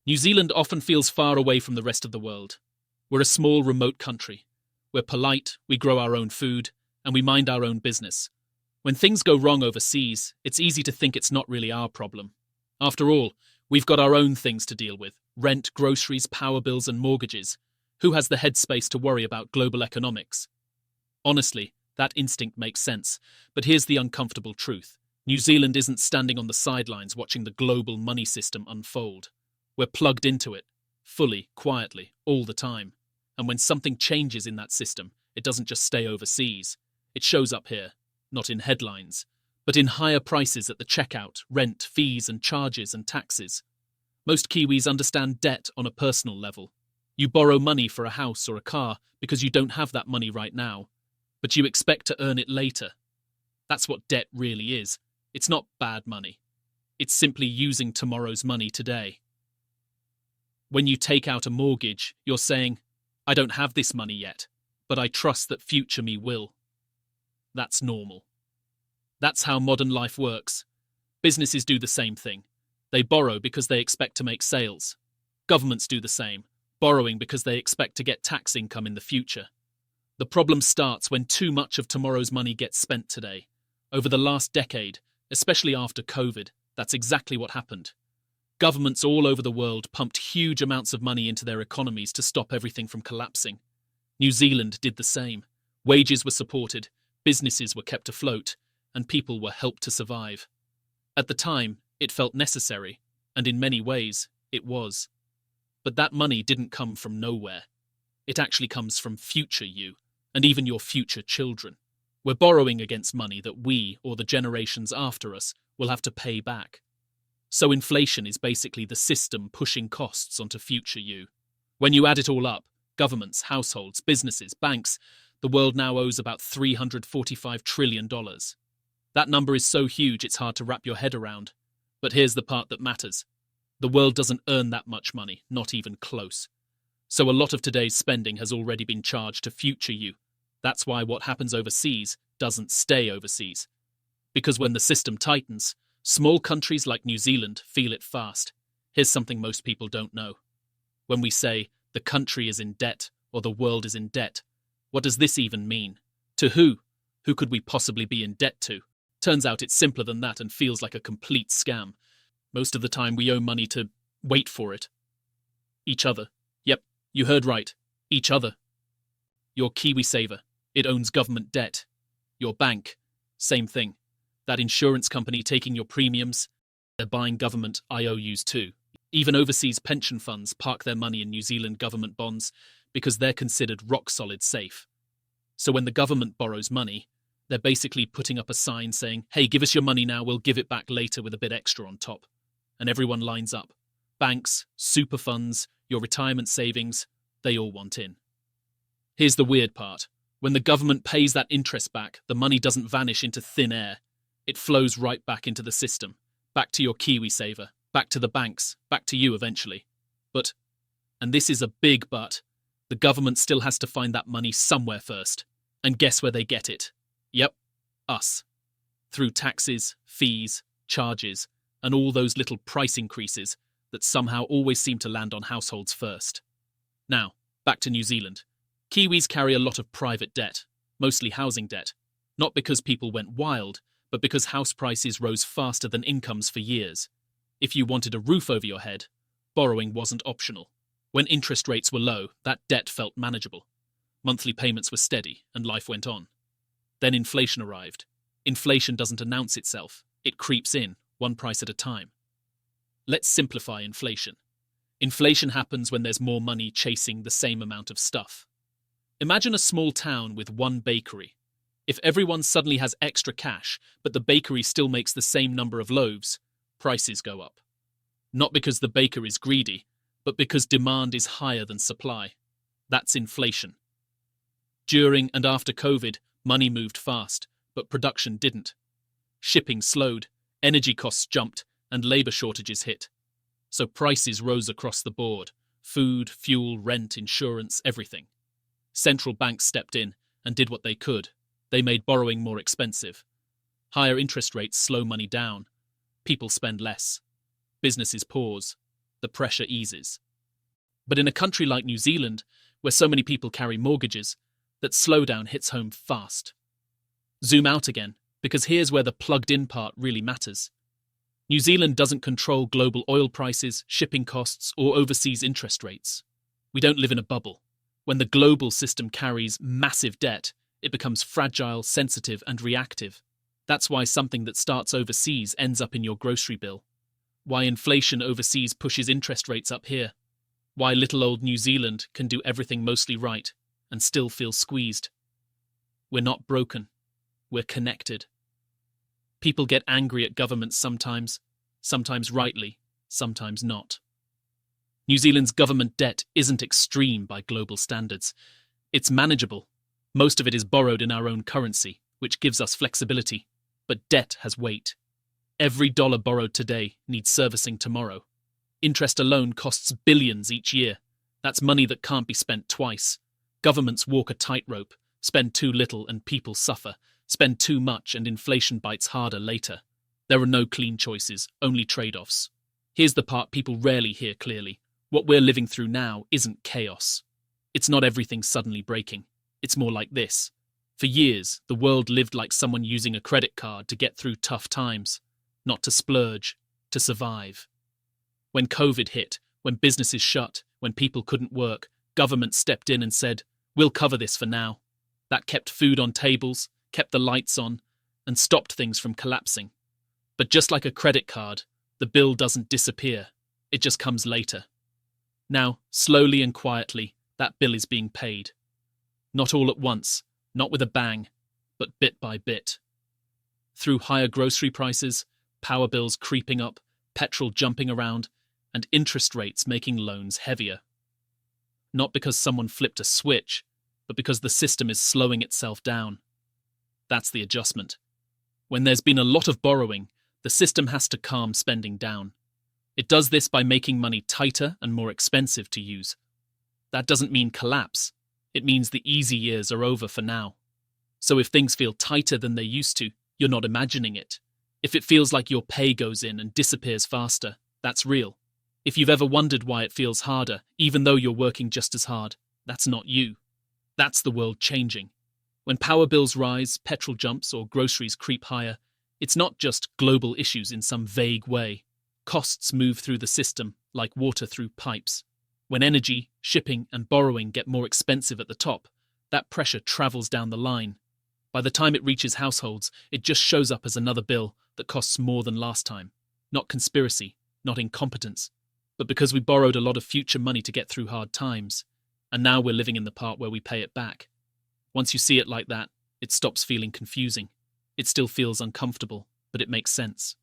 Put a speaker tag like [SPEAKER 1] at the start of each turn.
[SPEAKER 1] New Zealand often feels far away from the rest of the world. We're a small, remote country. We're polite, we grow our own food, and we mind our own business. When things go wrong overseas, it's easy to think it's not really our problem. After all, we've got our own things to deal with: rent, groceries, power bills, and mortgages. Who has the headspace to worry about global economics? Honestly, that instinct makes sense, but here's the uncomfortable truth. New Zealand isn't standing on the sidelines watching the global money system unfold. We're plugged into it, fully, quietly, all the time. And when something changes in that system, it doesn't just stay overseas. It shows up here, not in headlines, but in higher prices at the checkout, rent, fees and charges and taxes. Most Kiwis understand debt on a personal level. You borrow money for a house or a car because you don't have that money right now, but you expect to earn it later. That's what debt really is. It's not bad money. It's simply using tomorrow's money today. When you take out a mortgage, you're saying, I don't have this money yet, but I trust that future me will. That's normal. That's how modern life works. Businesses do the same thing. They borrow because they expect to make sales. Governments do the same, borrowing because they expect to get tax income in the future. The problem starts when too much of tomorrow's money gets spent today. Over the last decade, especially after COVID, that's exactly what happened. Governments all over the world pumped huge amounts of money into their economies to stop everything from collapsing. New Zealand did the same. Wages were supported, businesses were kept afloat, and people were helped to survive. At the time, it felt necessary, and in many ways, it was. But that money didn't come from nowhere. It actually comes from future you, and even your future children. We're borrowing against money that we, or the generations after us, will have to pay back. So inflation is basically the system pushing costs onto future you. When you add it all up, governments, households, businesses, banks, the world now owes about $345 trillion. That number is so huge it's hard to wrap your head around. But here's the part that matters. The world doesn't earn that much money, not even close. So a lot of today's spending has already been charged to future you. That's why what happens overseas doesn't stay overseas. Because when the system tightens, small countries like New Zealand feel it fast. Here's something most people don't know. When we say the country is in debt or the world is in debt, what does this even mean? To who? Who could we possibly be in debt to? Turns out it's simpler than that and feels like a complete scam. Most of the time we owe money to, wait for it, each other. Yep, you heard right. Each other. Your KiwiSaver, it owns government debt. Your bank, same thing. That insurance company taking your premiums, they're buying government IOUs too. Even overseas pension funds park their money in New Zealand government bonds because they're considered rock-solid safe. So when the government borrows money, they're basically putting up a sign saying, hey, give us your money now, we'll give it back later with a bit extra on top. And everyone lines up. Banks, super funds, your retirement savings, they all want in. Here's the weird part. When the government pays that interest back, the money doesn't vanish into thin air. It flows right back into the system, back to your KiwiSaver, back to the banks, back to you eventually. But, and this is a big but, the government still has to find that money somewhere first. And guess where they get it? Yep, us. Through taxes, fees, charges, and all those little price increases that somehow always seem to land on households first. Now, back to New Zealand. Kiwis carry a lot of private debt, mostly housing debt, not because people went wild, but because house prices rose faster than incomes for years. If you wanted a roof over your head, borrowing wasn't optional. When interest rates were low, that debt felt manageable. Monthly payments were steady, and life went on. Then inflation arrived. Inflation doesn't announce itself. It creeps in, one price at a time. Let's simplify inflation. Inflation happens when there's more money chasing the same amount of stuff. Imagine a small town with one bakery. If everyone suddenly has extra cash, but the bakery still makes the same number of loaves, prices go up. Not because the baker is greedy, but because demand is higher than supply. That's inflation. During and after COVID, money moved fast, but production didn't. Shipping slowed, energy costs jumped, and labor shortages hit. So prices rose across the board: food, fuel, rent, insurance, everything. Central banks stepped in and did what they could. They made borrowing more expensive. Higher interest rates slow money down. People spend less. Businesses pause. the pressure eases. But in a country like New Zealand, where so many people carry mortgages, that slowdown hits home fast. Zoom out again, because here's where the plugged-in part really matters. New Zealand doesn't control global oil prices, shipping costs, or overseas interest rates. We don't live in a bubble. When the global system carries massive debt, it becomes fragile, sensitive, and reactive. That's why something that starts overseas ends up in your grocery bill. Why inflation overseas pushes interest rates up here. Why little old New Zealand can do everything mostly right and still feel squeezed. We're not broken. We're connected. People get angry at governments sometimes rightly, sometimes not. New Zealand's government debt isn't extreme by global standards. It's manageable. Most of it is borrowed in our own currency, which gives us flexibility. But debt has weight. Every dollar borrowed today needs servicing tomorrow. Interest alone costs billions each year. That's money that can't be spent twice. Governments walk a tightrope, spend too little and people suffer, spend too much and inflation bites harder later. There are no clean choices, only trade-offs. Here's the part people rarely hear clearly. What we're living through now isn't chaos. It's not everything suddenly breaking. It's more like this. For years, the world lived like someone using a credit card to get through tough times. Not to splurge, to survive. When COVID hit, when businesses shut, when people couldn't work, governments stepped in and said, "We'll cover this for now." That kept food on tables, kept the lights on, and stopped things from collapsing. But just like a credit card, the bill doesn't disappear. It just comes later. Now, slowly and quietly, that bill is being paid. Not all at once, not with a bang, but bit by bit. Through higher grocery prices, power bills creeping up, petrol jumping around, and interest rates making loans heavier. Not because someone flipped a switch, but because the system is slowing itself down. That's the adjustment. When there's been a lot of borrowing, the system has to calm spending down. It does this by making money tighter and more expensive to use. That doesn't mean collapse. It means the easy years are over for now. So if things feel tighter than they used to, you're not imagining it. If it feels like your pay goes in and disappears faster, that's real. If you've ever wondered why it feels harder, even though you're working just as hard, that's not you. That's the world changing. When power bills rise, petrol jumps, or groceries creep higher, it's not just global issues in some vague way. Costs move through the system like water through pipes. When energy, shipping, and borrowing get more expensive at the top, that pressure travels down the line. By the time it reaches households, it just shows up as another bill that costs more than last time. Not conspiracy, not incompetence, but because we borrowed a lot of future money to get through hard times, and now we're living in the part where we pay it back. Once you see it like that, it stops feeling confusing. It still feels uncomfortable, but it makes sense.